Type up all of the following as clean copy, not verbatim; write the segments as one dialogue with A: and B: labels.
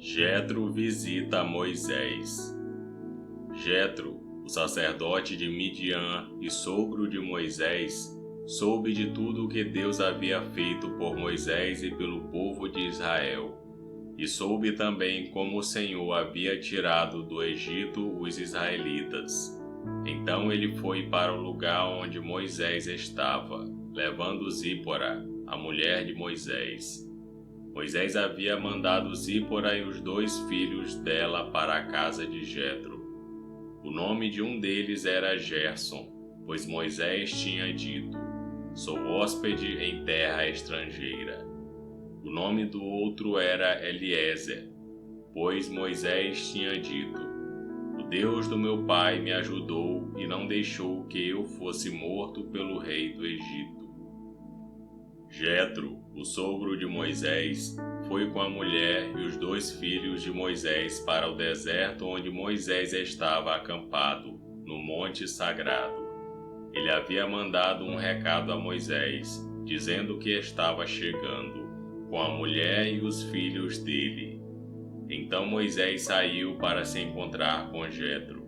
A: Jetro visita Moisés. Jetro, o sacerdote de Midian e sogro de Moisés, soube de tudo o que Deus havia feito por Moisés e pelo povo de Israel, e soube também como o Senhor havia tirado do Egito os israelitas. Então ele foi para o lugar onde Moisés estava, levando Zípora, a mulher de Moisés. Moisés havia mandado Zípora e os 2 filhos dela para a casa de Jetro. O nome de um deles era Gerson, pois Moisés tinha dito: "Sou hóspede em terra estrangeira." O nome do outro era Eliezer, pois Moisés tinha dito: "O Deus do meu pai me ajudou e não deixou que eu fosse morto pelo rei do Egito." Jetro, o sogro de Moisés, foi com a mulher e os 2 filhos de Moisés para o deserto onde Moisés estava acampado, no monte sagrado. Ele havia mandado um recado a Moisés, dizendo que estava chegando, com a mulher e os filhos dele. Então Moisés saiu para se encontrar com Jetro.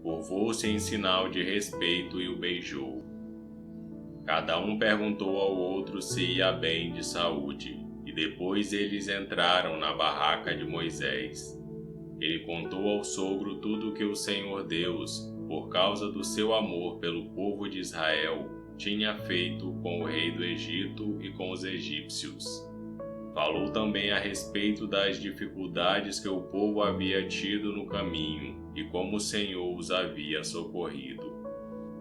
A: Curvou-se em sinal de respeito e o beijou. Cada um perguntou ao outro se ia bem de saúde, e depois eles entraram na barraca de Moisés. Ele contou ao sogro tudo o que o Senhor Deus, por causa do seu amor pelo povo de Israel, tinha feito com o rei do Egito e com os egípcios. Falou também a respeito das dificuldades que o povo havia tido no caminho e como o Senhor os havia socorrido.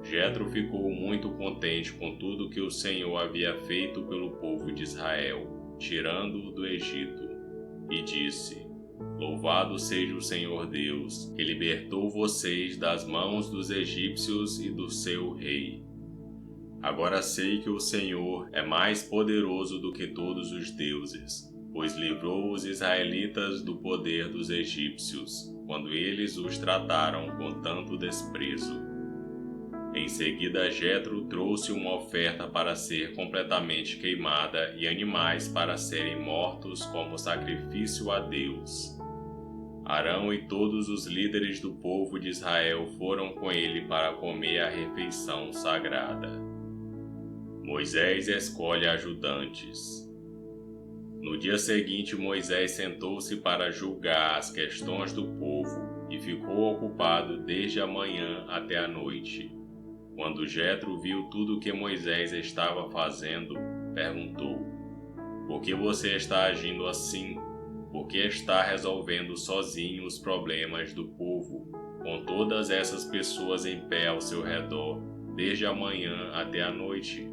A: Jetro ficou muito contente com tudo que o Senhor havia feito pelo povo de Israel, tirando-o do Egito, e disse: "Louvado seja o Senhor Deus, que libertou vocês das mãos dos egípcios e do seu rei. Agora sei que o Senhor é mais poderoso do que todos os deuses, pois livrou os israelitas do poder dos egípcios, quando eles os trataram com tanto desprezo." Em seguida, Jetro trouxe uma oferta para ser completamente queimada e animais para serem mortos como sacrifício a Deus. Arão e todos os líderes do povo de Israel foram com ele para comer a refeição sagrada. Moisés escolhe ajudantes. No dia seguinte, Moisés sentou-se para julgar as questões do povo e ficou ocupado desde a manhã até a noite. Quando Jetro viu tudo o que Moisés estava fazendo, perguntou: "Por que você está agindo assim? Por que está resolvendo sozinho os problemas do povo, com todas essas pessoas em pé ao seu redor, desde a manhã até a noite?"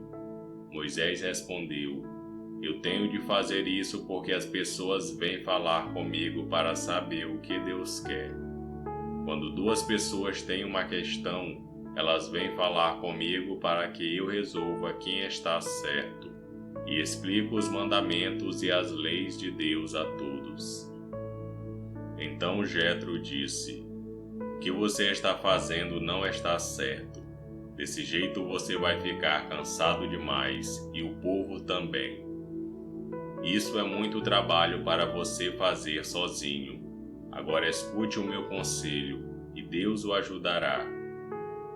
A: Moisés respondeu: "Eu tenho de fazer isso porque as pessoas vêm falar comigo para saber o que Deus quer. Quando 2 pessoas têm uma questão, elas vêm falar comigo para que eu resolva quem está certo e explico os mandamentos e as leis de Deus a todos." Então Jetro disse: "O que você está fazendo não está certo. Desse jeito você vai ficar cansado demais e o povo também. Isso é muito trabalho para você fazer sozinho. Agora escute o meu conselho e Deus o ajudará.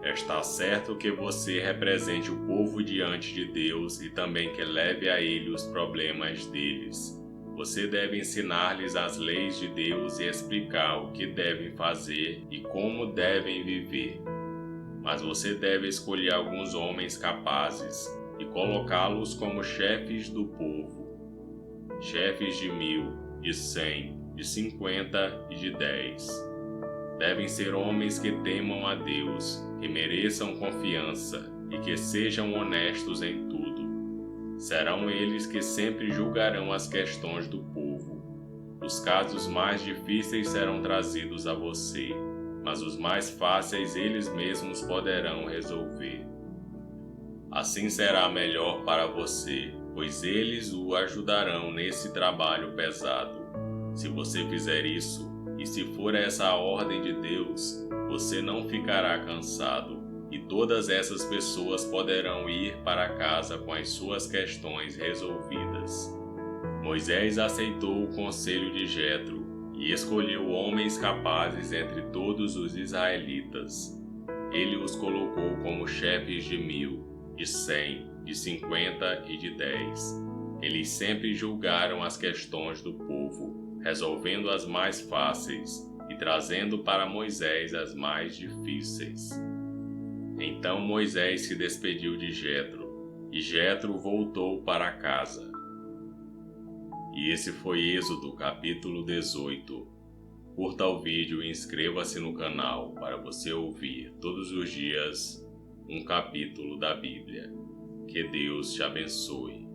A: Está certo que você represente o povo diante de Deus e também que leve a ele os problemas deles. Você deve ensinar-lhes as leis de Deus e explicar o que devem fazer e como devem viver. Mas você deve escolher alguns homens capazes e colocá-los como chefes do povo. Chefes de 1000, de 100, de 50 e de 10. Devem ser homens que temam a Deus, que mereçam confiança e que sejam honestos em tudo. Serão eles que sempre julgarão as questões do povo. Os casos mais difíceis serão trazidos a você, mas os mais fáceis eles mesmos poderão resolver. Assim será melhor para você, pois eles o ajudarão nesse trabalho pesado. Se você fizer isso, e se for essa a ordem de Deus, você não ficará cansado, e todas essas pessoas poderão ir para casa com as suas questões resolvidas." Moisés aceitou o conselho de Jetro E escolheu homens capazes entre todos os israelitas. Ele os colocou como chefes de 1000, de 100, de 50 e de 10. Eles sempre julgaram as questões do povo, resolvendo as mais fáceis e trazendo para Moisés as mais difíceis. Então Moisés se despediu de Jetro, e Jetro voltou para casa. E esse foi Êxodo capítulo 18. Curta o vídeo e inscreva-se no canal para você ouvir todos os dias um capítulo da Bíblia. Que Deus te abençoe.